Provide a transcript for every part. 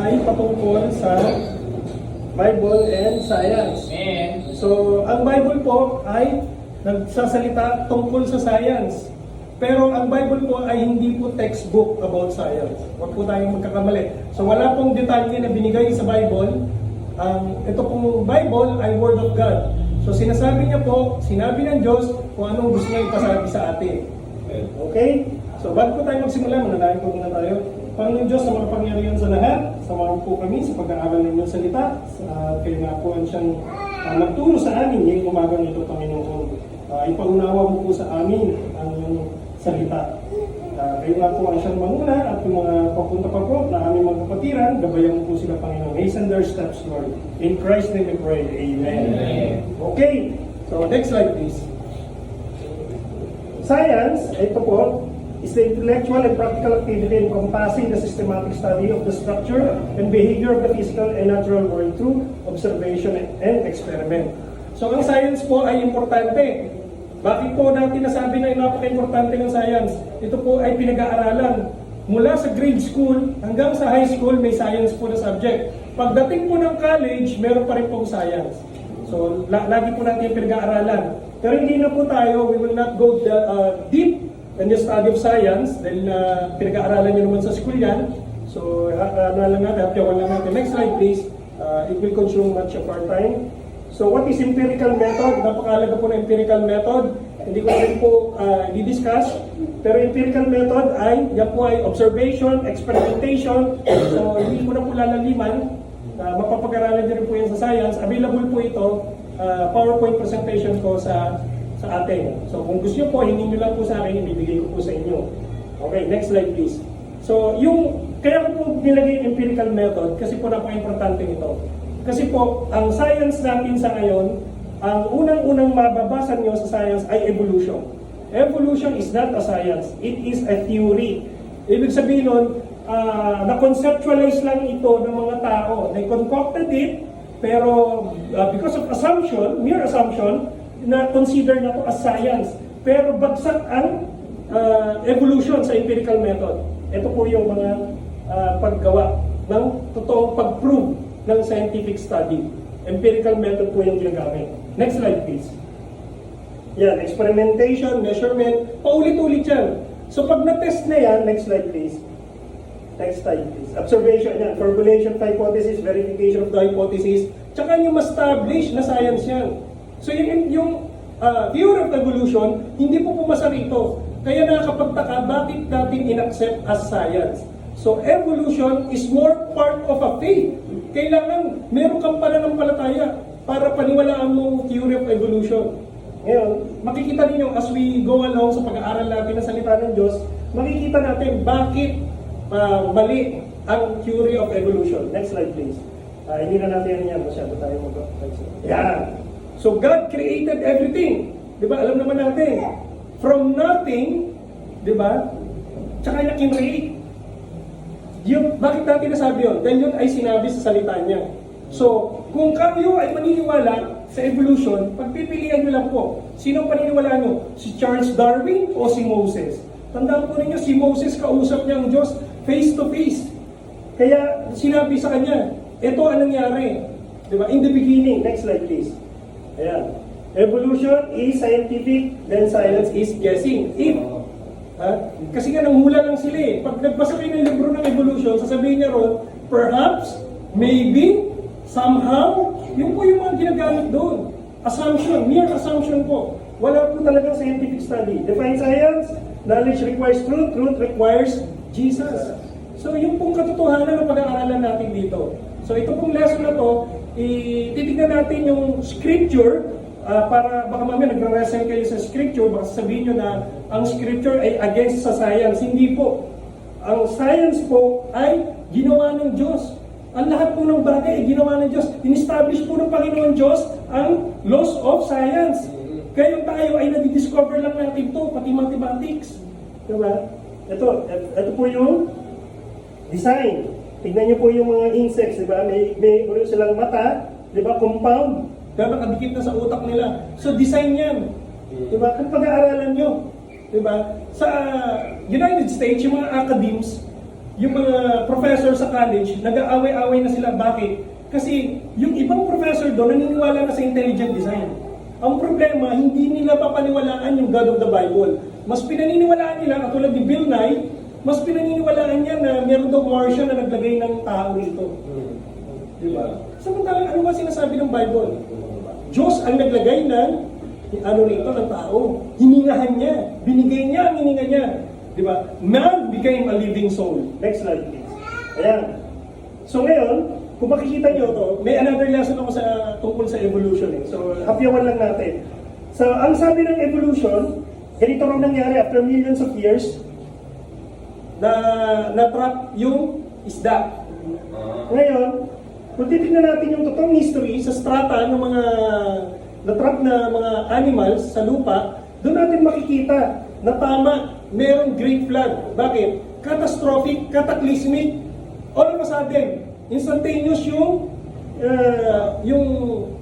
Ay patungkol sa Bible and Science. So, ang Bible po ay nagsasalita tungkol sa science. Pero ang Bible po ay hindi po textbook about science. Huwag po tayong magkakamali. So, wala pong detalye na binigay sa Bible. Ito pong Bible ay Word of God. So, sinasabi niya po, sinabi ng Diyos kung anong gusto niya ipasabi sa atin. Okay? So, bago po tayo magsimula, manalangin po muna tayo. Panginoon Diyos, sa mga pangyarihan sa lahat, samahan po kami sa pag-aaral ng inyong salita. Kayo nga po ang siyang nagturo sa amin ngayong umagang ito, Panginoon. Ipaunawa mo po sa amin ang iyong salita. Kayo nga po ang siyang manguna at yung mga papunta pa po na aming magkapatiran, gabayan mo po sila, Panginoon. Hasten their steps, Lord. In Christ's name we pray. Amen. Okay. So, next slide, please. Science, ito po, is the intellectual and practical activity encompassing the systematic study of the structure and behavior of the physical and natural world through observation and experiment. So ang science po ay importante. Bakit po natin nasabi na napaka-importante ng science? Ito po ay pinag-aaralan. Mula sa grade school hanggang sa high school, may science po na subject. Pagdating po ng college, meron pa rin pong science. So lagi po natin pinag-aaralan. Pero hindi na po tayo, we will not go deep in the study of science, dahil pinag-aaralan nyo naman sa school yan. So, lang natin, hapyawan lang natin. Next slide, please. It will consume much of our time. So, what is empirical method? Napakalaga po na empirical method. Hindi ko rin po i-discuss. Pero empirical method ay, yan po ay observation, experimentation. So, hindi ko na po lalaliman. Mapapag-aralan nyo rin po yan sa science. Available po ito, PowerPoint presentation ko sa atin. So kung gusto nyo po, hingin nyo lang po sa akin, ibibigay ko po sa inyo. Okay, next slide please. So kaya ko po nilagay yung empirical method kasi po napaka-importante ito. Kasi po, ang science natin sa ngayon, ang unang-unang mababasa nyo sa science ay evolution. Evolution is not a science, it is a theory. Ibig sabihin nun, na-conceptualize lang ito ng mga tao. They concocted it, pero because of assumption, mere assumption, na consider na to as science. Pero bagsak ang evolution sa empirical method. Ito po yung mga paggawa ng totoong pag-prove ng scientific study. Empirical method po yung ginagamit. Next slide please. Yan, experimentation, measurement, paulit-ulit yan. So pag na-test na yan, next slide please. Next slide please. Observation, yan, formulation of hypothesis, verification of the hypothesis, tsaka yung ma-establish na science yan. So yung theory of evolution, hindi po pumasa rito. Kaya nakakapagtaka, bakit natin in-accept as science? So evolution is more part of a faith. Kailangan meron kang pananampalataya para paniwalaan mo theory of evolution. Ngayon, makikita ninyo as we go along sa pag-aaral natin ng salita ng Diyos, makikita natin bakit mali ang theory of evolution. Next slide please. Hindi na natin yan masyado tayo mag-slide. Yan. So God created everything. Di ba? Alam naman natin. From nothing, di ba? Tsaka niya kinreate. Bakit natin nasabi yun? Dahil yun ay sinabi sa salita niya. So, kung kayo ay maniniwala sa evolution, pagpipilian nyo lang po. Sino paniniwala nyo? Si Charles Darwin o si Moses? Tandaan po ninyo, si Moses kausap niya ang Diyos face to face. Kaya sinabi sa kanya, ito ang nangyari. Di ba? In the beginning. Next slide please. Ayan. Evolution is scientific, then science is guessing. Kasi nga nanghula lang sila eh. Pag nagbasa kayo ng libro ng evolution, sasabihin niya ron, perhaps, maybe, somehow, yun po yung mga ginagamit doon. Assumption, mere assumption po. Wala po talagang scientific study. Define science, knowledge requires truth, truth requires Jesus. So yung pong katotohanan ng pag-aaralan natin dito. So ito pong lesson na to, titignan natin yung scripture para baka mamaya nagre-wrestle kayo sa scripture, baka sabihin nyo na ang scripture ay against sa science. Hindi po. Ang science po ay ginawa ng Diyos. Ang lahat po ng bagay ay ginawa ng Diyos. In-establish po ng Panginoon Diyos ang laws of science. Kaya tayo ay nadidiscover lang natin ito, pati mathematics. Diba? Ito po yung design. Tignan niyo po yung mga insects, di ba? May silang mata, di ba? Compound. Diba? Nakadikit na sa utak nila. So, design yan. Di ba? Kung pag-aaralan nyo, di ba? Sa United States, yung mga academies, yung mga professor sa college, nag-aaway-away na sila. Bakit? Kasi yung ibang professor doon naniniwala na sa intelligent design. Ang problema, hindi nila papaniwalaan yung God of the Bible. Mas pinaniniwalaan nila, katulad ni Bill Nye, mas pinaniniwalaan niya na meron daw Martian na naglagay ng tao rito. Di ba? Samantalang ano ba sinasabi ng Bible? Diyos ang naglagay ng ano rito ng tao. Hiningahan niya. Binigay niya ang hininga niya. Di ba? Man became a living soul. Next slide please. Ayan. So ngayon, kung makikita niyo to, may another lesson ako tungkol sa evolution. So, hapyawan lang natin. So, ang sabi ng evolution, ganito raw nangyari after millions of years, na-trap yung isda. Ngayon, kung titignan natin yung totoong history sa strata ng mga na-trap na mga animals sa lupa, doon natin makikita na tama, merong great flood. Bakit? Catastrophic, cataclysmic, all of a sudden, instantaneous yung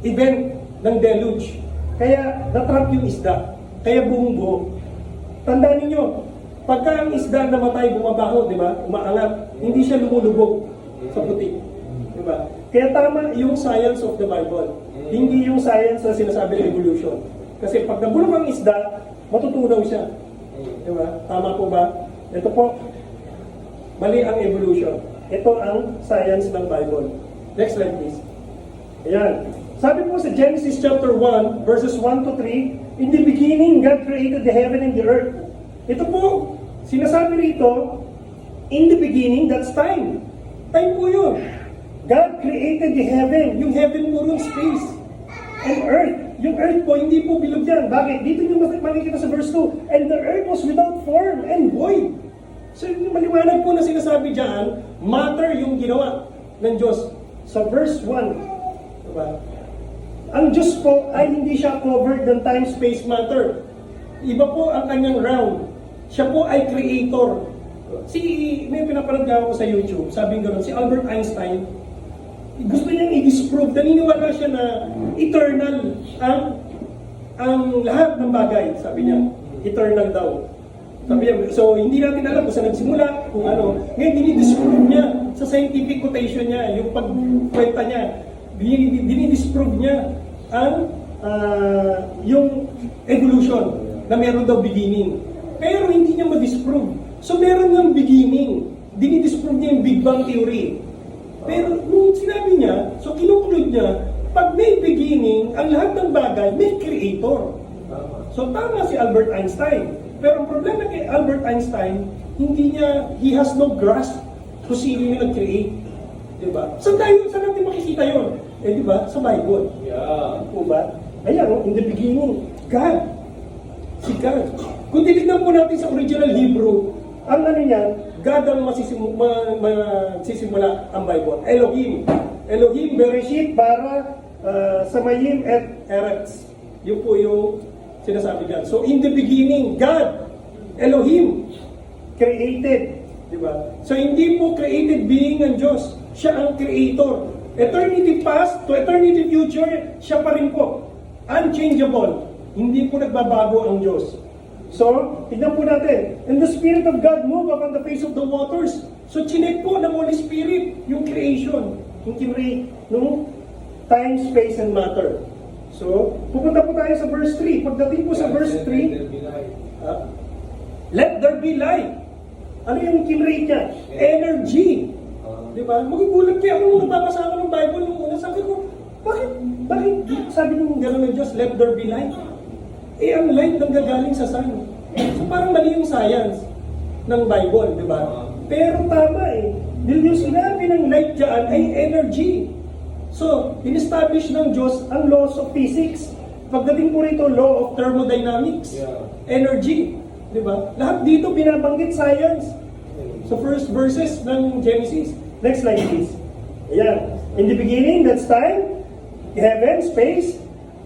event ng deluge. Kaya na-trap yung isda. Kaya buong-buo. Tandaan ninyo, pagka ang isda namatay, bumabaho, di ba? Umaangat. Hindi siya lumulubog sa puti. Di ba? Kaya tama yung science of the Bible. Hindi yung science na sinasabi ng evolution. Kasi pag nabulok ang isda, matutunaw siya. Di ba? Tama po ba? Ito po, mali ang evolution. Ito ang science ng Bible. Next slide please. Ayan. Sabi po sa Genesis chapter 1, verses 1 to 3, in the beginning, God created the heaven and the earth. Ito po, sinasabi rito, in the beginning, that's time. Time po yun. God created the heaven. Yung heaven po rin space. And earth. Yung earth po, hindi po bilog yan. Bakit? Dito nyo makikita sa verse 2, and the earth was without form and void. So yung maliwanag po na sinasabi dyan, matter yung ginawa ng Diyos. Sa verse 1, diba? Ang Diyos po ay hindi siya covered ng time, space, matter. Iba po ang kanyang realm. Siya po ay creator. May pinapanood ako sa YouTube, sabi nga si Albert Einstein, gusto niyang i-disprove, naniniwala siya na eternal ang lahat ng bagay, sabi niya. Eternal daw. Sabi niya, so hindi natin alam kung saan nagsimula, kung ano. Ngayon, dinidisprove niya sa scientific quotation niya, yung pagkwenta niya, dinidisprove niya ang yung evolution na meron daw beginning. Pero hindi niya ma-disprove. So meron ng beginning. Dinidisprove niya yung Big Bang Theory. Pero nung sinabi niya, so kinukulod niya, pag may beginning, ang lahat ng bagay, may creator. So tama si Albert Einstein. Pero ang problema kay Albert Einstein, he has no grasp kung sino yung nag-create. Diba? Saan natin makikita yun? Diba? Sa Bible. Yeah. O ba? Ayan, in the beginning, God. Si God. Kung titignan po natin sa original Hebrew, ang ano niyan, God ang masisimula ang Bible. Elohim. Elohim, Bereshit, Bara, Samayim, et Eretz. Yun po yung sinasabi dyan. So, in the beginning, God, Elohim, created. Diba? So, hindi po created being ng Diyos. Siya ang creator. Eternity past to eternity future, siya pa rin po. Unchangeable. Hindi po nagbabago ang Diyos. So, tignan po natin. And the Spirit of God moved upon the face of the waters. So, chinek po ng Holy Spirit yung creation. Yung kinrate ng time, space, and matter. So, pupunta po tayo sa verse 3. Pagdating po sa verse 3, let there be light. Ano yung kinrate niya? Energy. Diba? Magugulat kaya ako nung nababasa ako ng Bible nung una. Sabi ko, bakit sabi nung gano'n ng Diyos, let there be light? Ang light nang gagaling sa sun. So parang mali yung science ng Bible, di ba? Pero tama Dahil yung sinabi ng light dyan ay energy. So, in-establish ng Diyos ang laws of physics. Pagdating po rito, law of thermodynamics, energy. Di ba? Lahat dito binabanggit science. So, first verses ng Genesis. Next slide, please. Ayan. In the beginning, that's time, heaven, space,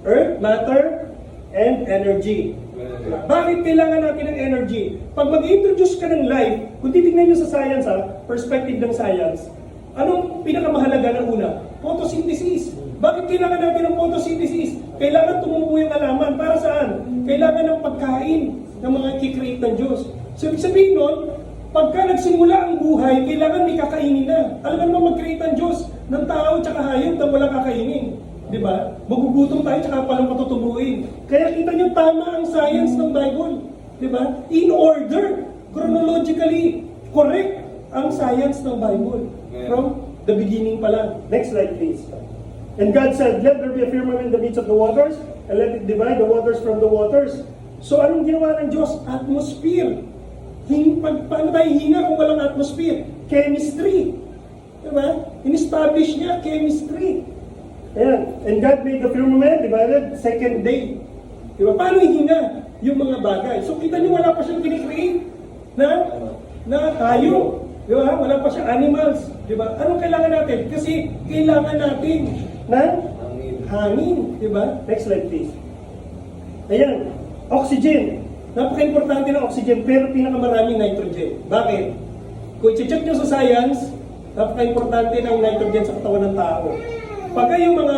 earth, matter, and energy. Bakit kailangan natin ng energy? Pag mag-introduce ka ng life, kung titignan nyo sa science, perspective ng science, anong pinakamahalaga na una? Photosynthesis. Bakit kailangan natin ng photosynthesis? Kailangan tumubo yung alaman. Para saan? Kailangan ng pagkain ng mga kikreate ng Diyos. So, ibig sabihin nun, Pagka nagsimula ang buhay, kailangan may kakainin na. Alam mo naman mag-create ang Diyos ng tao at hayop na walang kakainin. Di ba? Magugutom tayo tsaka palang patutubuin. Kaya kita nyo tama ang science ng Bible. Di ba? In order, chronologically, correct ang science ng Bible. From the beginning pa lang. Next slide, please. And God said, let there be a firmament in the midst of the waters, and let it divide the waters from the waters. So anong ginawa ng Diyos? Atmosphere. Paano tayo hinga kung walang atmosphere? Chemistry. Diba? In-establish niya chemistry. Ayan. And God made the firmament divided Second day. Diba? Paano hinga yung mga bagay? So kita niyo wala pa siyang kinikreate na tayo. Diba? Wala pa siyang animals. Diba? Anong kailangan natin? Kasi kailangan natin ng hangin. Diba? Next slide, please. Ayan. Oxygen. Napaka-importante ng oxygen, pero pinakamaraming nitrogen. Bakit? Kung i-check nyo sa science, napaka-importante ng nitrogen sa katawan ng tao. Pagka yung mga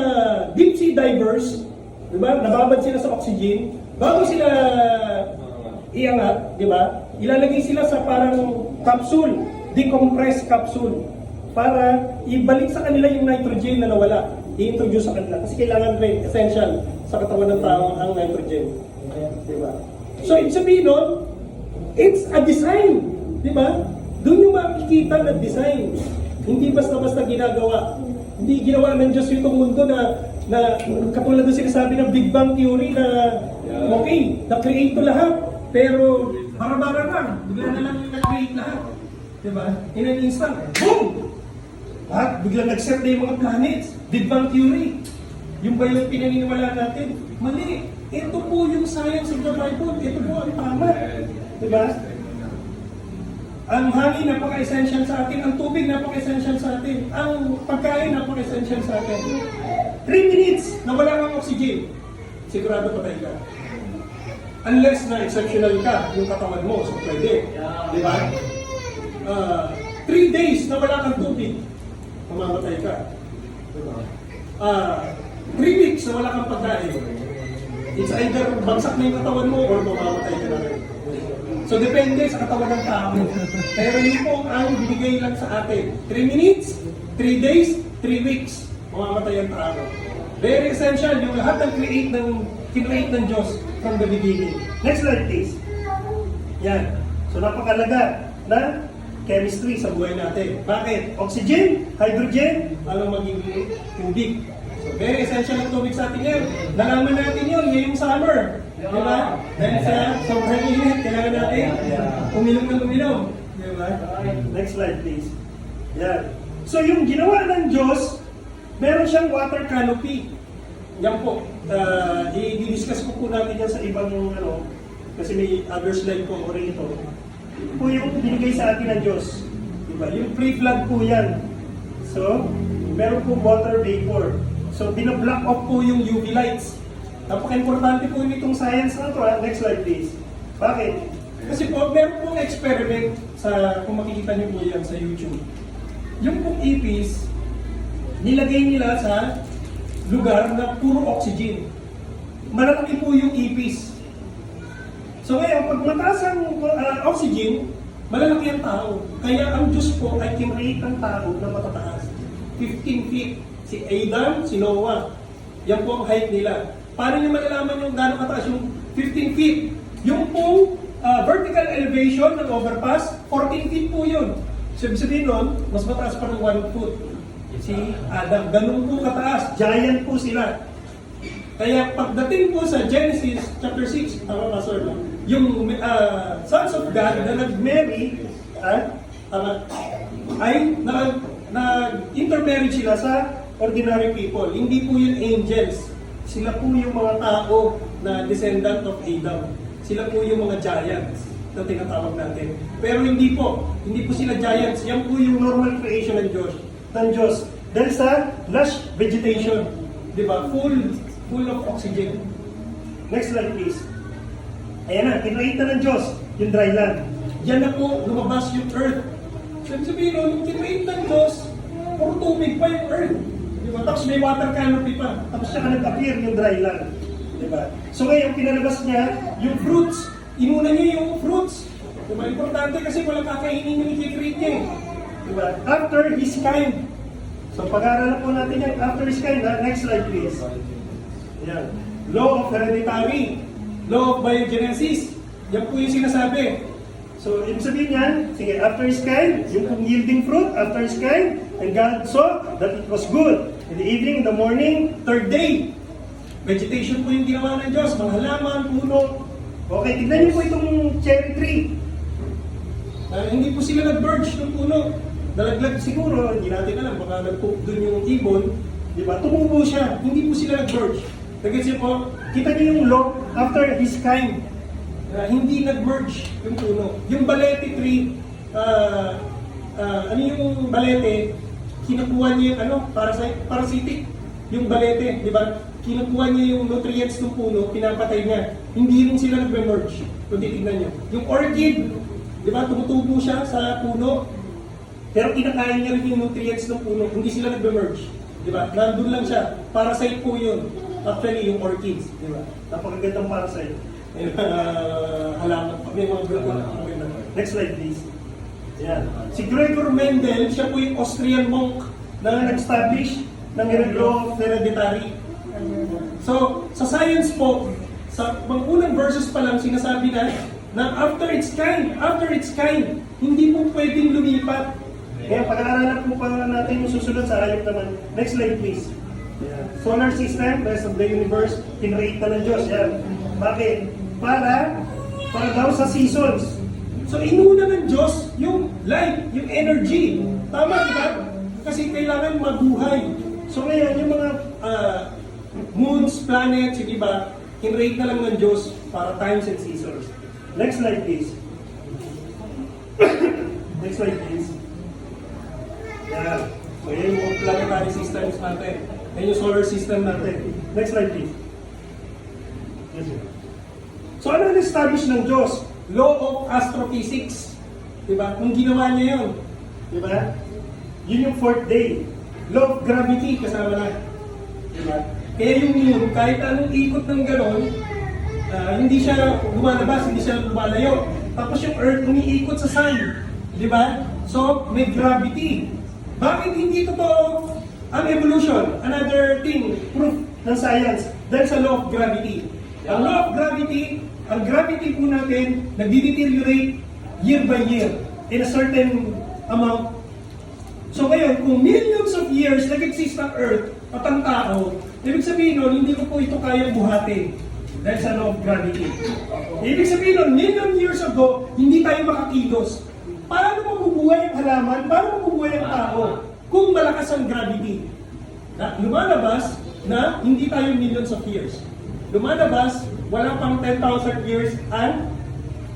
deep sea divers, di ba, nababad sila sa oxygen, bago sila iangat, di ba, ilalagay sila sa parang capsule, decompressed capsule, para ibalik sa kanila yung nitrogen na nawala, i-introduce sa kanila. Kasi kailangan rin, essential sa katawan ng tao ang nitrogen. Di ba? So, ibig sabihin nun, it's a design. Di ba? Doon yung makikita na design. Hindi basta-basta ginagawa. Hindi ginawa ng Diyos itong mundo na katulad ng sinasabi ng Big Bang Theory na okay, na-create to lahat. Pero, para-para lang. Bigla na lang na-create lahat. Di ba? In an instant, boom! At bigla nag-set na yung mga planets. Big Bang Theory. Yung ba yung pinaniniwala natin? Mali. Ito po yung science of the Bible. Ito po ang tama. Diba? Ang hangin napaka-essential sa atin. Ang tubig napaka-essential sa atin. Ang pagkain napaka-essential sa atin. 3 minutes na wala kang oxygen. Sigurado patay ka. Unless na exceptional ka yung katawan mo. So pwede. Diba? 3 days na wala kang tubig. Mamamatay ka. Diba? 3 weeks na wala kang pagkain. It's either bagsak na yung katawan mo or mamamatay ka na rin. So, depende sa katawan ng tao. Pero yun po ang binigay lang sa atin. 3 minutes, 3 days, 3 weeks. Mamamatay ang tao. Very essential yung lahat ng kinreate ng Diyos from the beginning. Next slide, please. Yan. So, napakalaga na chemistry sa buhay natin. Bakit? Oxygen, hydrogen, ano magiging tubig. So, very essential ang tubig sa atin yan. Nalaman natin yun ngayong summer. Diba? Dahil sa sobrang init, kailangan natin uminom ng uminom. Diba? Next slide, please. Yan. So, yung ginawa ng Diyos, meron siyang water canopy. Yan po. I-discuss ko po natin yan sa ibang, kasi may other slide po rito. Ito po yung binigay sa atin ng Diyos. Diba? Yung pre-flood po yan. So, meron po water vapor. So, binablock off po yung UV lights. Napaka-importante po nitong science na ito. Next slide, please. Bakit? Kasi po, meron pong experiment kung makikita niyo po yan sa YouTube. Yung pong ipis, nilagay nila sa lugar na puro oxygen. Malalaki po yung ipis. So ngayon, pag mataas ang oxygen, malalaki ang tao. Kaya ang Diyos po ay kinreate ang tao na matataas. 15 feet. Si Adam, si Noah. Yan po ang height nila. Paano nyo malalaman yung gano'ng kataas yung 15 feet? Yung pong vertical elevation ng overpass, 14 feet po yun. So, ibig sabihin nun, mas mataas pa ng 1 foot. Si Adam, ganun po kataas. Giant po sila. Kaya pagdating po sa Genesis chapter 6, tama ba, sir? Yung sons of God na nag-marry, ay nag-intermarriage sila sa ordinary people. Hindi po yun angels. Sila po yung mga tao na descendant of Adam. Sila po yung mga giants na tinatawag natin. Pero hindi po sila giants. Yan po yung normal creation ng Diyos. Dahil sa lush vegetation. Di ba? Full of oxygen. Next slide, please. Ayan na, kinreate na ng Diyos yung dry land. Yan na po, lumabas yung earth. Sabihin nun, yung kinreate ng Diyos, puro tubig pa yung earth. Diba? Tapos may water canopy pa. Tapos siya nag-appear yung dry land. Diba? So ngayon, pinalabas niya yung fruits. Inuna niya yung fruits. Diba? Importante kasi walang kakainin yung i-create niya eh. Diba? After his kind. So pag-aaralan po natin yan, after his kind. Next slide please. Yan. Law of hereditary, law of biogenesis. Yan po yung sinasabi. So, ibig sabihin yan, sige, after his kind, yung kung yielding fruit, after his kind, and God saw that it was good. In the evening, in the morning, Third day, vegetation po yung ginawa ng Diyos, mga halaman, puno. okay, tignan niyo po itong cherry tree. Hindi po sila nag-verge ng puno. Nalaglag siguro, hindi natin alam, baka nag-cook dun yung ibon. Di ba? Tumubo siya, hindi po sila nag-verge. Nag-isip po, Kita niyo yung law, after his kind. hindi nag-merge yung puno. Yung balete tree, ano yung balete, kinukuha niya yung parasitic. Yung balete, di ba? Kinukuha niya yung nutrients ng puno, pinapatay niya. Hindi rin sila nag-merge. Kung titignan niyo. Yung orchid, di ba? Tumutubo siya sa puno. Pero kinakain niya rin yung nutrients ng puno. Hindi sila nag-merge. Di ba? Nandun lang siya. Parasite po yun. Actually, yung orchids. Di ba? Napakagandang para sa'yo. Halaman pa. May mga gano'n. Next slide please. Yan. Si Gregor Mendel, siya po yung Austrian monk Na nag-establish ng law of hereditary. So, sa science po, sa mga unang verses pa lang sinasabi na after its kind, hindi po pwedeng lumipat. Kaya pag-aaralan po pa natin yung susunod sa ayok naman. Next slide please. Yan. Solar system, rest of the universe, kinreate na ng Diyos. Yan. Bakit? Para daw sa seasons. So, inuna ng Diyos yung light, yung energy. Tama, di ba? Kasi kailangan mabuhay. So, ngayon, yung mga moons, planets, yung iba, kinrate na lang ng Diyos para times and seasons. Next slide please. Next slide please. Yan. So, yan yung planetary systems natin. Yan yung solar system natin. Next slide please. Yes, sir. So, ano na-establish ng Diyos? Law of astrophysics. Diba? Kung ginawa niya yun. Diba? Yun yung fourth day. Law of gravity, kasama na. Diba? Kaya yung moon, kahit anong ikot ng gano'n, hindi siya lumalabas, hindi siya lumalayo. Tapos yung Earth, umiikot sa Sun. Diba? So, may gravity. Bakit hindi totoo ang evolution? Another thing, proof ng science. Dahil sa law of gravity. Ang law of gravity, ang gravity po natin, nagdi-deteriorate year by year in a certain amount. So ngayon, kung millions of years nag-exist ang Earth at ang tao, ibig sabihin nun, hindi ko po ito kayang buhatin dahil sa law of gravity. Ibig sabihin nun, million years ago, hindi tayo makakilos. Paano mabubuhay ang halaman? Paano mabubuhay ang tao? Kung malakas ang gravity. Lumalabas na hindi tayo millions of years. Lumalabas, wala pang 10,000 years ang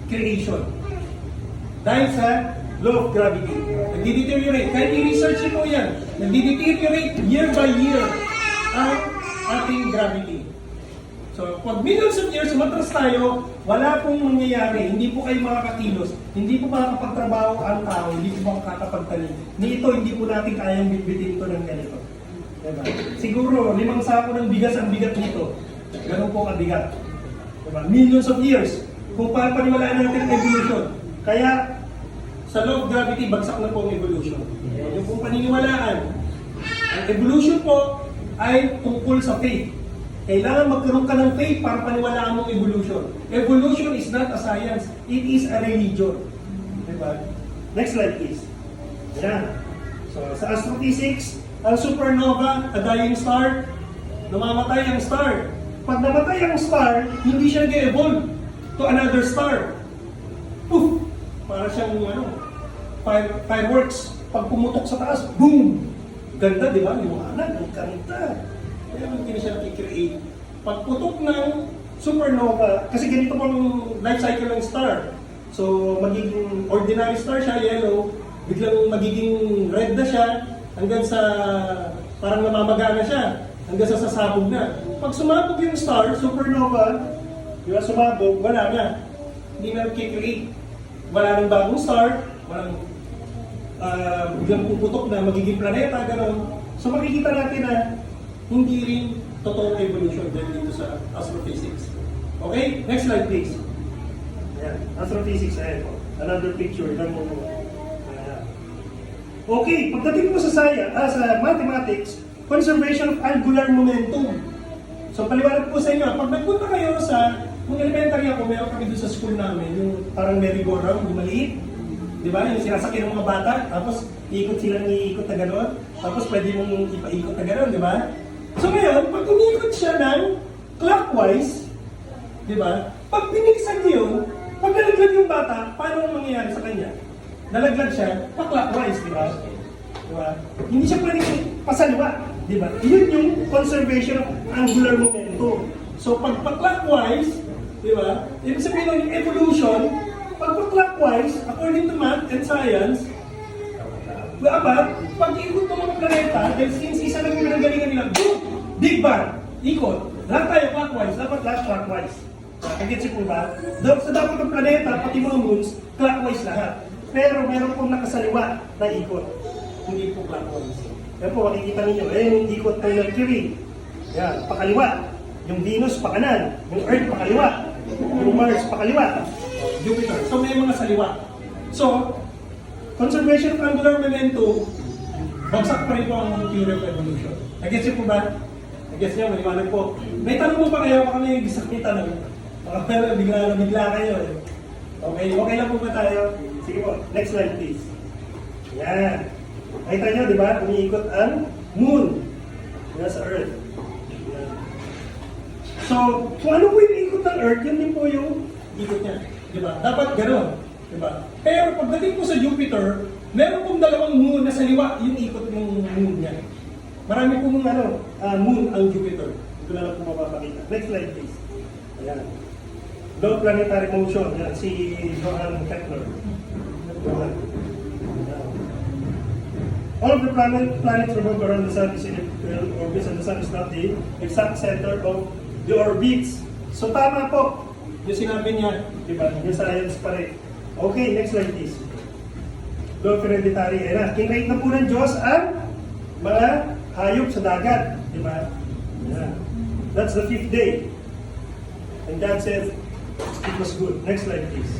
creation. Dahil sa law of gravity. Nagdi-deteriorate. Kahit i-research mo yan, nagdi-deteriorate year by year ang ating gravity. So, pag millions of years umatras tayo, wala pong mangyayari. Hindi po kayo makakakilos. Hindi po makakapagtrabaho ang tao. Hindi po makakapagtanim. Ni ito, hindi po natin kayang bitbitin ito ng ganito. Diba? Siguro, 5 sako ng bigas ang bigat nito. Ganun po kabigat. Diba? Millions of years. Kung paniwalaan natin ang evolution. Kaya, sa law of gravity, bagsak na po ang evolution. Yung kung paniniwalaan, ang evolution po ay tungkol sa faith. Kailangan magkaroon ka ng faith para paniwalaan mong evolution. Evolution is not a science, it is a religion. Diba? Next slide please. Yan. So, sa astrophysics, ang supernova, a dying star, namamatay ang star. Pag namatay ang star, hindi siya nag-evolve to another star. Poof! Para siyang fireworks. Pag pumutok sa taas, boom! Ganda, di ba? Liwanag, ang ganda. Kaya hindi na siya nakikreate. Pag putok ng supernova, kasi ganito pang life cycle ng star. So, magiging ordinary star siya, yellow, biglang magiging red na siya, hanggang sa parang namamaga na siya, hanggang sa sasabog na. Pag sumabog yung star, supernova, di ba, sumabog, wala na. Hindi na nakikreate. Wala nang bagong star, walang biglang puputok na magiging planeta, gano'n. So makikita natin na hindi rin totoong evolution dahil dito sa astrophysics. Okay? Next slide please. Ayan. Astrophysics. Ayan po. Another picture ng ayan. Okay, pagdating po sa sa mathematics, conservation of angular momentum. So paliwanag po sa inyo, pag nagpunta kayo sa, kung elementary ako, meron kami doon sa school namin, yung parang merry-go-round, yung maliit. Di ba? Yung sinasakyan ng mga bata, tapos iikot sila ng iikot na gano'n, tapos pwede mong ipaikot na gano'n, di ba? So ngayon, pag umikot siya ng clockwise, di ba? Pag binilisan niyo yun, pag nalaglag yung bata, paano ang mangyayari sa kanya? Nalaglag siya, pa-clockwise, di ba? Di ba? Hindi siya pwedeng pasaliwa, di ba? Yun yung conservation of angular momentum. So pag pa-clockwise, di ba? Ibig sabihin ng evolution, pag pa-clockwise, according to math and science, dapat, pag ikot ng mga planeta, dahil since isa lang yung pinanggalingan nila, boom! Big Bang! Ikot. Lahat tayo clockwise, dapat lahat clockwise. Nag-gets po ba? So dapat ang planeta, pati mga moons, clockwise lahat. Pero meron pong nakasaliwa na ikot. Hindi po clockwise. Yan po, makikita ninyo, yung ikot ng Mercury. Yan, pakaliwa. Yung Venus, pakanan. Yung Earth, pakaliwa. Yung Mars, pakaliwa. Jupiter. So may mga saliwa. So, conservation of angular momentum, bagsak pa rin po ang theory of evolution. Nag-gets po ba? Nag-gets niyo, maliwanag po. May tanong mo pa kayo, baka may gisakit tanong. Baka bigla kayo eh. Okay lang po ba tayo? Sige po, next slide please. Yan. Nakita nyo, di ba? Umiikot ang moon. Yan sa Earth. Yan. So, kung ano po yung ikot ng Earth, yun din po yung ikot niya. Di ba? Dapat gano'n. Di ba? Pero pagdating po sa Jupiter, meron pong dalawang moon na sa liwa yung ikot ng moon niya. Marami pong moon ang Jupiter. Ito na lang po mapapakita. Next slide please. Ayan. Low planetary motion. Yan, si Johann Kepler. All of the planets revolve around the sun, orbits, and the sun is not the exact center of the orbits. So tama po yung sinabi niya, di ba? Yung science pa rin. Okay, next slide please. Law of hereditary. Ayan, kinrate na po ng Diyos ang mga hayop sa dagat, di ba? Ayan. That's the 5th day. And God said, it was good. Next slide please.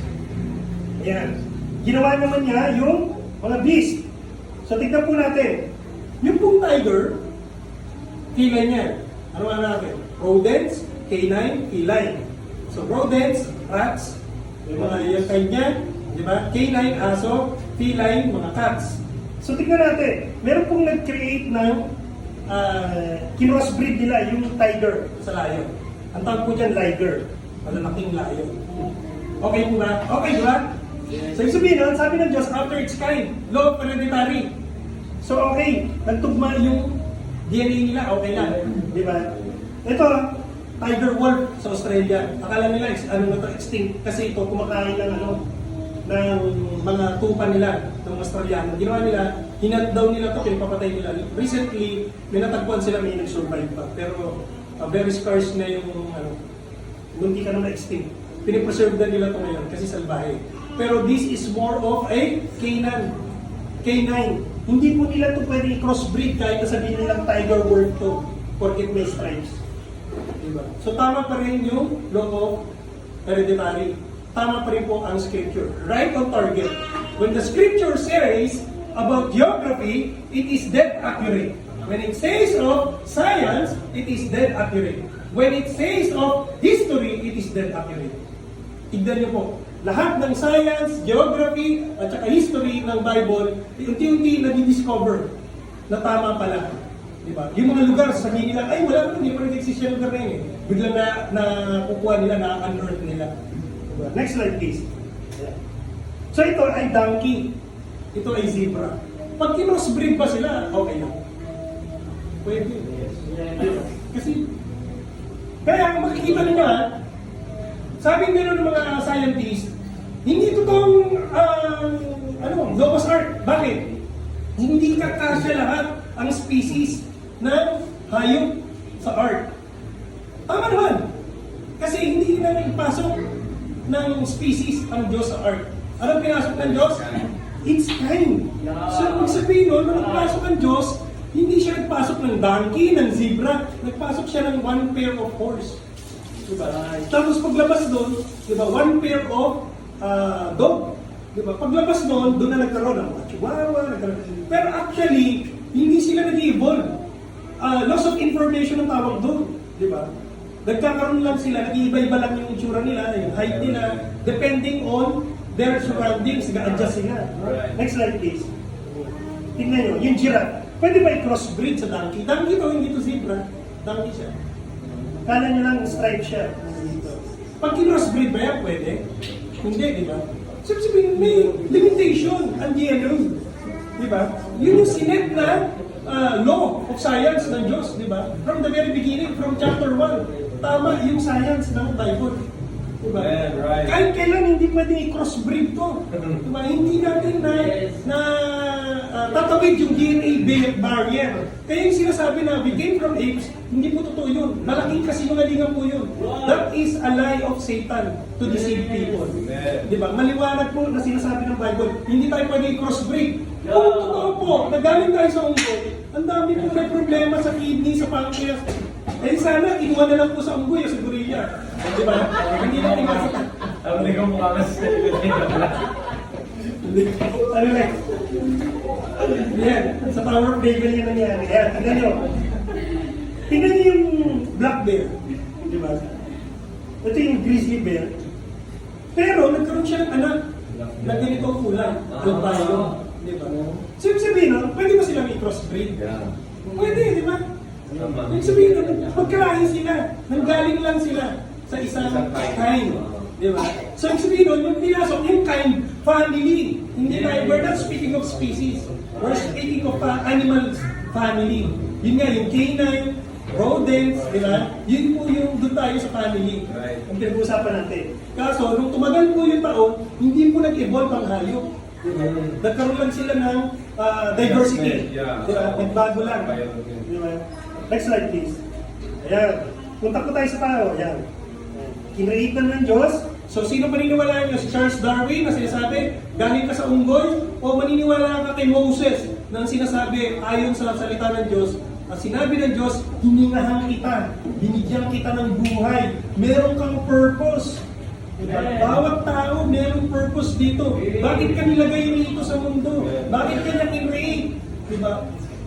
Ayan. Ginawa naman niya yung mga beast. So tignan po natin. Yung pong tiger, kilay niya. Ano nga natin? Rodents, canine, feline. So rodents, rats, yung mga yung kind niya, di ba? Canine, aso, feline, mga cats. So tignan natin. Meron pong nag-create ng kinrossbreed nila yung tiger sa lion. Ang tawag po dyan, liger. Malalaking lion. Okay po ba? Okay, di ba? So yung sabihin nun, sabi ng Diyos, after its kind, law of hereditary. So okay, nagtugma yung DNA nila, okay lang. Di ba? Ito, tiger wolf sa Australia. Akala nila, extinct. Kasi ito, kumakain ng ng mga tupa nila, ng Australiano. Ginawa nila, hinat-down nila ito, pinapapatay nila. Recently, may natagpuan sila, may nag-survive pa. Pero, very scarce na yung, hindi ka naman extinct. Pinipreserve na nila ito ngayon kasi salbahe. Pero this is more of a canine. Hindi po nila ito pwede crossbreed kahit sabihin nilang tiger word to porque may stripes. Diba? So tama pa rin yung law of hereditary. Tama pa rin po ang scripture. Right on target. When the scripture says about geography, it is dead accurate. When it says of science, it is dead accurate. When it says of history, it is dead accurate. Tignan niyo po, lahat ng science, geography, at saka history ng Bible, unti-unti nadi-discover na tama pala. Diba? Yung mga lugar, sabihin nila, ay wala naman, hindi pa rin exist yung lugar na yun. Biglang na kukuha nila, na-unearth nila. Diba? Next slide please. So ito ay donkey. Ito ay zebra. Pag kinosbreed ba sila, okay lang. Pwede. Diba? Kasi, kaya kung makikita nyo sabi nila ng mga scientists, hindi totoong Noah's Ark. Bakit? Hindi kakasya lahat ang species ng hayop sa Ark. Tama naman. Kasi hindi na ipasok ng species ang Diyos sa Ark. Anong pinasok ng Diyos? It's kind. So, kung sabihin nun, nung nagpasok ang Diyos, hindi siya nagpasok ng donkey, ng zebra, nagpasok siya ng one pair of horse. Diba? Tapos paglabas doon, diba, one pair of dog. Di ba? Paglabas noon, doon na nagkaroon ng mga chihuahua, pero actually, hindi sila nag-evolve. Loss of information ang tawag doon. Di ba? Nagkakaroon lang sila, nag-iiba-iba lang yung itsura nila, yung height nila, depending on their surroundings, nag-adjust sila. Next slide please. Tingnan nyo, yung giraffe. Pwede ba i-crossbreed sa donkey? Donkey to, hindi to zebra. Donkey siya. Kala nyo lang stripe siya. Pag kinrossbreed ba yan, pwede? Hindi, di ba? Sabihin, may limitation ang DNA. Di ba? Yun yung sinet na law of science ng Diyos, di ba? From the very beginning, from chapter 1, tama yung science ng Bible. Di ba? Yeah, right. Kahit kailan hindi pwede i-crossbreed to. Di ba? Hindi natin na tatawid yung DNA barrier. Kaya yung sinasabi na we came from apes, hindi po totoo yun. Malaking kasinungalingan po yun. That is a lie of Satan to deceive people. Di ba? Maliwanag po na sinasabi ng Bible, hindi tayo pwede i-crossbreed. Kung totoo po, nagaling tayo sa unggoy, ang dami po may problema sa kidney, sa pancreas. Eh sana, inuwan na lang po sa unggoy o sa gorilla. Di ba? Hindi na iwasan. Ang ligaw mukha kasi sa likod niya. Ano na? Yan, sa Tower of Babel yan nangyari. Ayan, tignan nyo. Tignan nyo yung black bear. Di ba? Ito yung grizzly bear. Pero nagkaroon siya ng anak na ganito ang kulay. Albino. Di ba? So yung sabihin nun, pwede ba silang i-crossbreed? Yeah. Pwede, di ba? Tama. Yung sabihin nun, magkalahi sila. Nanggaling lang sila sa isang kind. Di ba? So yung sabihin nun, yung pinasok, yung kind, family. Hindi tayo, we're not speaking of species. We're speaking of animals family. Yun nga, yung canine, rodents, di ba? Yun po yung doon tayo sa family. Right. Ang pinag-uusapan natin. Kaso, nung tumagal po yung taon, hindi po nag-evolve ang hayop. Nagkaroon lang sila ng diversity. Yeah. Di ba? Nagbago lang. Di ba? Next slide please. Ayan. Punta po tayo sa tao. Ayan. Kinreate na ng Diyos. So, sino paniniwalaan nyo? Si Charles Darwin na sinasabi, galing ka sa unggoy? O maniniwala ka kay Moses na sinasabi, ayon sa salita ng Diyos, ang sinabi ng Diyos, hiningahan kita, binigyan kita ng buhay, meron kang purpose. Diba? Bawat tao merong purpose dito. Bakit ka nilagay dito sa mundo? Bakit ka niya kinreate? Diba?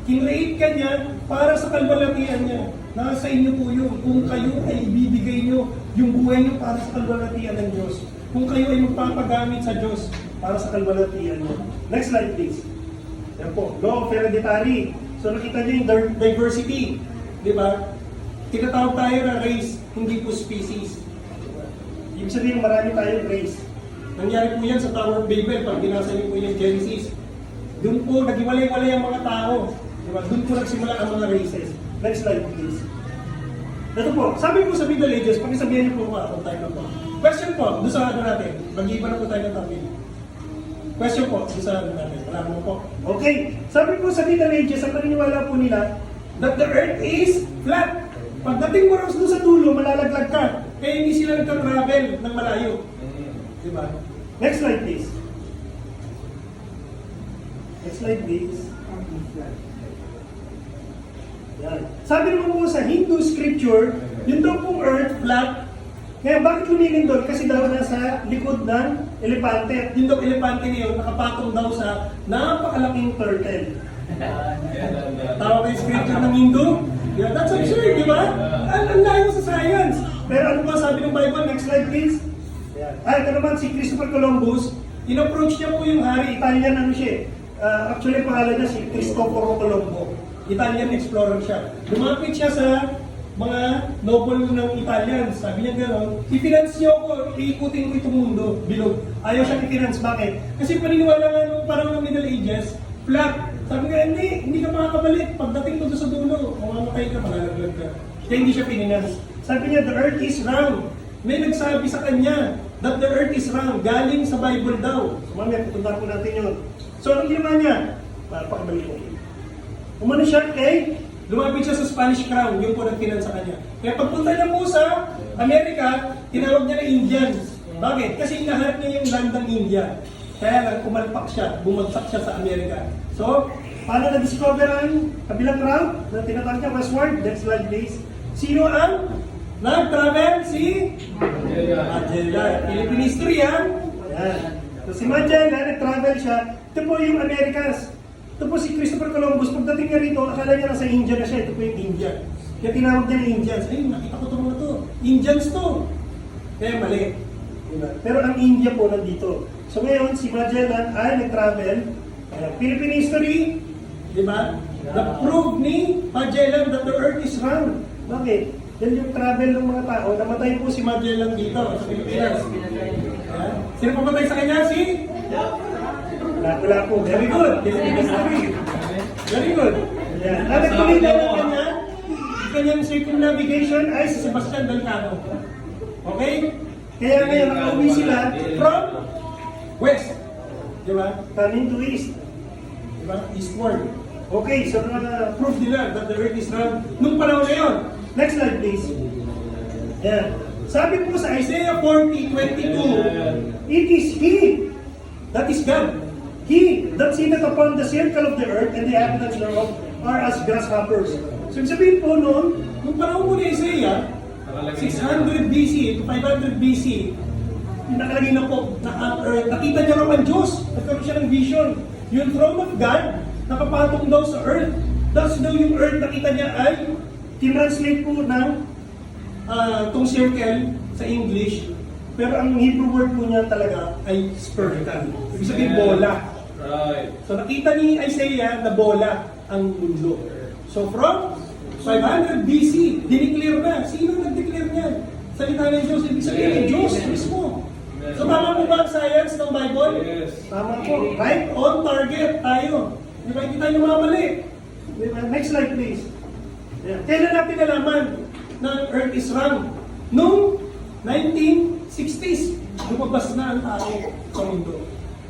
Kinreate ka niya para sa kalwalatian niya. Nasa inyo po yun. Kung kayo ay ibibigay nyo yung buhay nyo para sa kalwalatian ng Diyos. Kung kayo ay magpapagamit sa Diyos para sa kalwalatian nyo. Next slide please. Yan po. Law of hereditary. So nakita nyo yung diversity. Di ba? Tinatawag tayo na race, hindi po species. Ibig sabihin marami tayong race. Nangyari po yan sa Tower of Babel pag binasa niyo po yung Genesis. Doon po naghiwalay-walay ang mga tao. Di ba? Doon po nagsimula ang mga races. Next slide please. Ito po, sabi po sa Middle Ages, pakisabihan niyo po kung tayo na po. Question po, doon sa ano natin. Mag-iiba na po tayo ng topic. Question po, doon sa ano natin. Wala mo po. Okay, sabi po sa Middle Ages, ang paniniwala po nila, that the earth is flat. Pagdating mo rin doon sa dulo, malalaglag ka. Kaya hindi sila nagka-travel ng malayo. Diba? Next slide please. Next slide please. Yan. Sabi naman po sa Hindu scripture, yun daw pong earth flat. Kaya bakit lumilin doon? Kasi daw nasa likod ng elepante. At yun daw elepante ngayon, nakapatong daw sa napakalaking turtle. Tawag ko yung scripture ng Hindu? Yeah, that's absurd, di ba? Ang layo sa science. Pero ano ba sabi ng Bible? Next slide please. Ito naman si Christopher Columbus, in-approach niya po yung hari, Italian ano siya. Actually pangalan niya si Cristoforo Colombo. Italian explorer siya. Lumapit siya sa mga noble ng Italians. Sabi niya gano'n, i-finance niyo ako, iikutin ko itong mundo, bilog. Ayaw siyang i-finance. Bakit? Kasi paniniwala nga nung parang ng Middle Ages, flat. Sabi nga, hindi ka makakabalik. Pagdating mo doon sa dulo, mamamatay ka, malalaglag ka. Kaya hindi siya finance. Sabi niya, the earth is round. May nagsabi sa kanya that the earth is round. Galing sa Bible daw. So mamaya, pupunta po natin yun. So anong ginawa niya? Pakabalik ko. Umano siya, lumapit siya sa Spanish Crown, yung po nag-finance sa kanya. Kaya pagpunta niya po sa Amerika, tinawag niya na Indians. Bakit? Kasi hinahanap niya yung land ng India. Kaya lang, kumalpak siya, bumagsak siya sa Amerika. So, paano na-discover ang kabilang route na tinatawag niya westward? Next slide please. Sino ang nag-travel? Si Magellan. Philippine history yan. Ayan. So si Magellan, nag-travel siya. Ito po yung Americas. Ito po si Christopher Columbus. Pagdating niya rito, akala niya nasa India na siya. Ito po yung India. Kaya tinawag niya na Indians. Ay, nakita ko ito mga to. Indians to. Kaya mali. Diba? Pero ang India po nandito. So ngayon, si Magellan ay nag-travel. Philippine history, di ba? Na-prove ni Magellan that the earth is round. Bakit? Yan yung travel ng mga tao. Namatay po si Magellan dito sa Pilipinas. Ayan. Sino pumatay sa kanya? Si? Wala po. Very good. Philippine history. Very good. Ayan. At nagpalita ng kanyang circumnavigation ay si Sebastian Elcano. Okay? Kaya ngayon nakauwi sila from west. Di ba? Coming to east. Di ba? Eastward. Okay, so proof nila that the earth is round nung panahon na yun. Next slide, please. Yan. Sabi po sa Isaiah 40:22, it is He, that is God, He that sitteth upon the circle of the earth, and the inhabitants thereof are as grasshoppers. So sabihin po noon, nung panahon po ni Isaiah, 600 BC to 500 BC, nakalagay na po na ang earth. Nakita niya raw ang Diyos. Nagkaroon siya ng vision. Yung throne of God, nakapatong daw sa earth. Thus daw yung earth, nakita niya ay tinranslate po ng tong circle sa English. Pero ang Hebrew word po niya talaga ay spherical. Ibig sabihin bola. Right. So nakita ni Isaiah na bola ang mundo. So from 500 BC, dineclare na. Sino nag-declare niyan? Salita ng Diyos, ibig sabihin ng Diyos mismo. So tama po ba ang science ng Bible? Yes. Tama po. Right on target tayo. Di ba? Hindi tayo namamali. Next slide please. Yeah. Kailan natin nalaman na ang Earth is round? Noong 1960s, lumabas na ang tao sa mundo.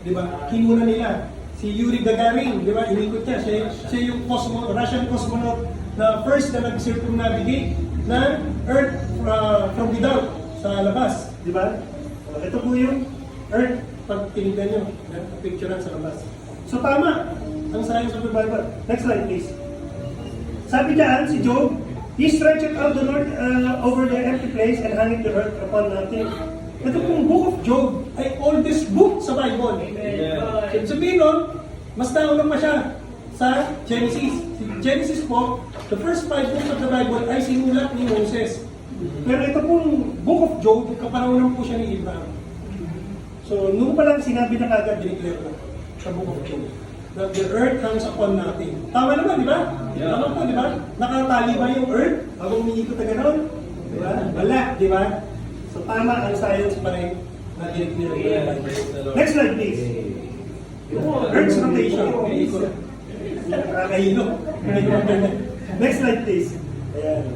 Di ba? Kinuna nila. Si Yuri Gagarin, di ba? Inikot niya. Siya yung Russian cosmonaut na first na nag-circumnavigate na Earth from without sa labas. Di ba? Ito po yung Earth. Pag tinignan nyo, picture sa labas. So tama ang science of the Bible. Next slide please. Sabi diyan si Job, He stretched out the Lord over the empty place and hanging the earth upon nothing. Ito pong book of Job ay oldest book sa Bible. Amen. Sabihin nun, mas naunang pa siya sa Genesis. Si Genesis po, the first 5 books of the Bible ay sinulat ni Moses. Pero ito pong book of Job, kapanahonan po siya ni Abraham. So, nung pa lang sinabi na kagad, dineclare na sa book of Job. That the earth hangs upon nothing. Tama naman, di ba? Yeah. Tama po, di ba? Nakatali ba yung earth habang umiikot na gano'n? Di ba? Wala, di ba? So, tama ang science pa rin na dineclare. Next slide, please. Earth's rotation. Umiikot. Nakakahilo. Next slide, please. Ayan.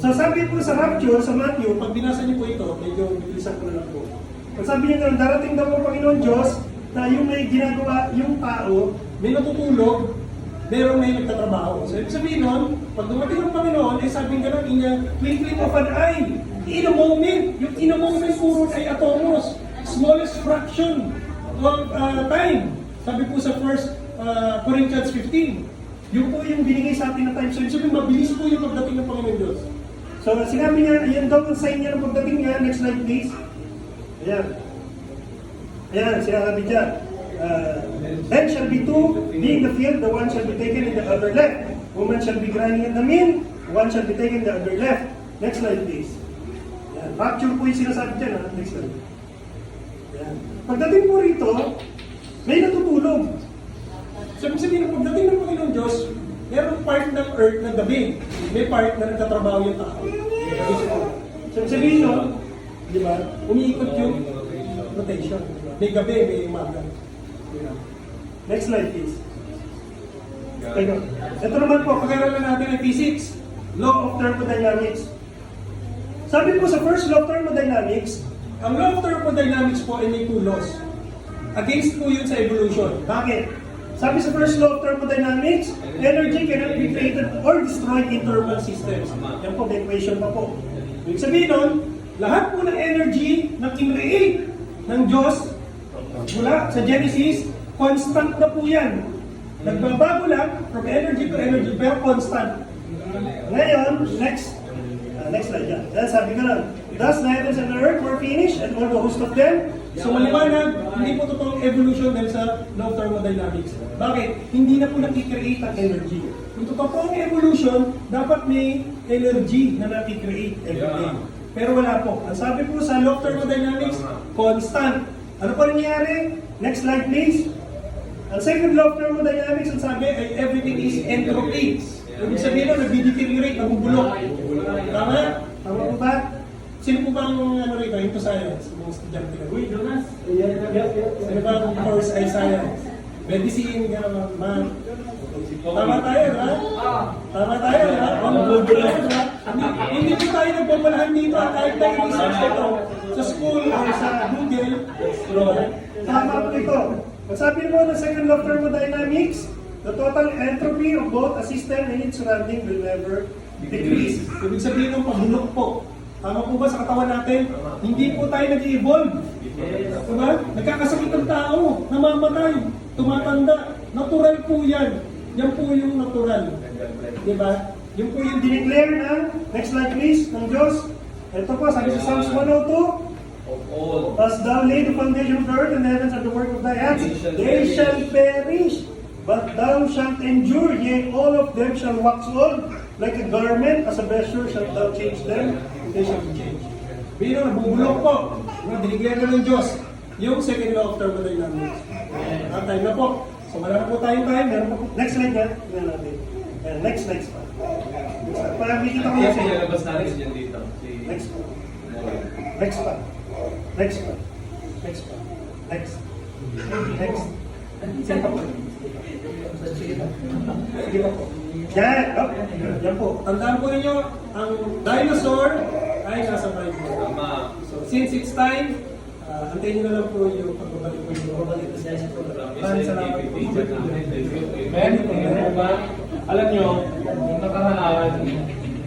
So, sabi po sa rapture, sa Matthew, pag binasa niyo po ito, medyo bilisan ko na lang po. Pag sabi niyo, darating daw po Panginoon Diyos, na yung may ginagawa, yung tao, may natutulog, meron may nagtatrabaho. So, ibig sabihin nun, pag dumating ng Panginoon, sabi nga natin niya, twinkling of an eye, in a moment, yung in a moment puro ay atomos, smallest fraction of time. Sabi po sa 1 Corinthians 15, yun po yung binigay sa atin na time. So, ibig sabihin, mabilis po yung pagdating ng Panginoon Diyos. So, sinabi niya, ayan daw ang sign niya ng pagdating niya. Next slide, please. Ayan. Ayan, sinasabi dyan. Then shall be two, be in the field, the one shall be taken in the other left. Woman shall be grinding in the mill, one shall be taken in the other left. Next slide, please. Ayan. Rapture po yung sinasabi dyan. Ha? Next slide. Ayan. Pagdating po rito, may natutulog. Sabi sabihin, pagdating ng Panginoon Diyos, merong part ng earth na gabi. May part na nagtatrabaho yung tao. Sabi sabihin, no? Di ba? Umiikot yung rotation. May gabi, may umaga. Next slide, please. Ito naman po, pag-aralan natin ay physics. Law of thermodynamics. Sabi po sa first law of thermodynamics, ang law of thermodynamics po ay may 2 laws. Against po yun sa evolution. Bakit? Sabi sa first law of thermodynamics, energy cannot be created or destroyed in thermal systems. Yan po, may equation pa po. Ibig sabihin nun, lahat po ng energy na kinreate ng Diyos mula sa Genesis, constant na po yan. Nagbabago lang from energy to energy, pero constant. Ngayon, next slide yan. Then sabi ko lang, thus the heavens and the earth were finished, and all the host of them, So maliwanag, hindi po totoong evolution dahil sa law of thermodynamics. Bakit? Hindi na po nakikreate ang energy. Kung totoo po ang evolution, dapat may energy na nakikreate every day. Pero wala po. Ang sabi po sa law of thermodynamics, constant. Ano po nangyayari? Next slide please. Ang second law of thermodynamics, ang sabi ay everything is entropy. Ibig sabihin nun, nag-deteriorate, nabubulok. Tama? Tama po ba? Sino po ba ang ano rito, into science? Mga estudyante ka? Uy, Jonas! Sino ba ang course ay science? Medicine, math. Tama tayo, ha? Tama tayo, ha? Hindi po tayo nagpapalahan dito, ha? Kahit tayo research ito sa school o sa Google. Tama po ito. Ang sabi mo ng second law of thermodynamics, the total entropy of both a system and its surrounding will never decrease. Ibig sabihin ng pabulok po. Tama po ba sa katawan natin? Hindi po tayo nag-evolve. Diba? Nagkakasakit ang tao, namamatay, tumatanda. Natural po yan. Yan po yung natural. Diba? Yung po yung dineclare na, next slide please, ng Diyos. Ito po, sabi sa Psalms 102, as thou lay the foundation of the earth and the heavens are the work of thy hands, they shall perish, but thou shalt endure, yea, all of them shall wax old, like a garment, as a vesture shalt thou change them, they shall be changed. Pero nabubulok po. Dinigyan na ng Diyos yung second law of thermodynamics. Time na po. So wala na po tayong time. Meron pa po. Next slide yan. Tingnan natin. Ayan, next pa. Para makikita ko Kaya yan sa inyo. sinalabas natin yan dito. Next pa. Next pa. Next pa. Next pa. Next. Next. Sige pa po. Sige pa po. Yan. Oh, yan po. Tandaan po ninyo, ang dinosaur ay nasa Bible. Tama. So since it's time, antayin nyo na lang po yung pagbabalik po yung pagbabalik sa next program. Maraming salamat po. Amen. Amen ba? Alam nyo, nung nakaraan,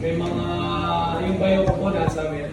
may mga, yung bio ko po nasa amin,